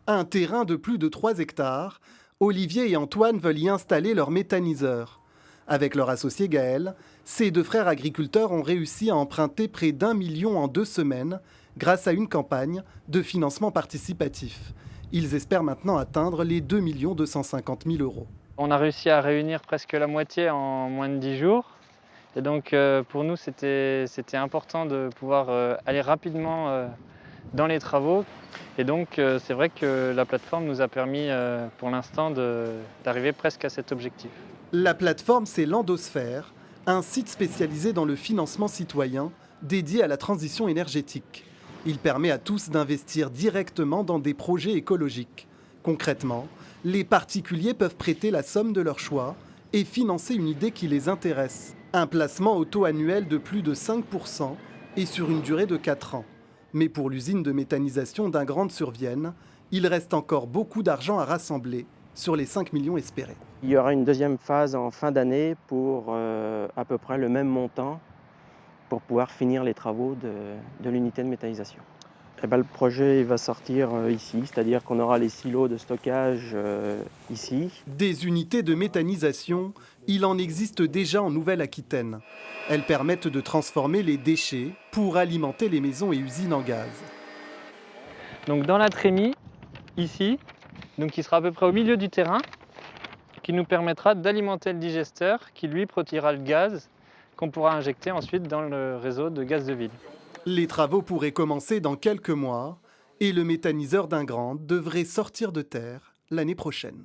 Un terrain de plus de 3 hectares, Olivier et Antoine veulent y installer leur méthaniseur. Avec leur associé Gaël, ces deux frères agriculteurs ont réussi à emprunter près d'1 million en 2 semaines grâce à une campagne de financement participatif. Ils espèrent maintenant atteindre les 2 250 000 euros. On a réussi à réunir presque la moitié en moins de 10 jours. Et donc pour nous, c'était important de pouvoir aller rapidement dans les travaux. Et donc c'est vrai que la plateforme nous a permis pour l'instant d'arriver presque à cet objectif. La plateforme, c'est Landosphère, un site spécialisé dans le financement citoyen dédié à la transition énergétique. Il permet à tous d'investir directement dans des projets écologiques. Concrètement, les particuliers peuvent prêter la somme de leur choix et financer une idée qui les intéresse. Un placement au taux annuel de plus de 5% et sur une durée de 4 ans. Mais pour l'usine de méthanisation d'Ingrande-sur-Vienne, il reste encore beaucoup d'argent à rassembler sur les 5 millions espérés. Il y aura une deuxième phase en fin d'année pour à peu près le même montant pour pouvoir finir les travaux de l'unité de méthanisation. Et ben, le projet il va sortir ici, c'est-à-dire qu'on aura les silos de stockage ici. Des unités de méthanisation, il en existe déjà en Nouvelle-Aquitaine. Elles permettent de transformer les déchets pour alimenter les maisons et usines en gaz. Donc dans la trémie, ici, donc qui sera à peu près au milieu du terrain, qui nous permettra d'alimenter le digesteur qui lui produira le gaz qu'on pourra injecter ensuite dans le réseau de gaz de ville. Les travaux pourraient commencer dans quelques mois et le méthaniseur d'Ingrande devrait sortir de terre l'année prochaine.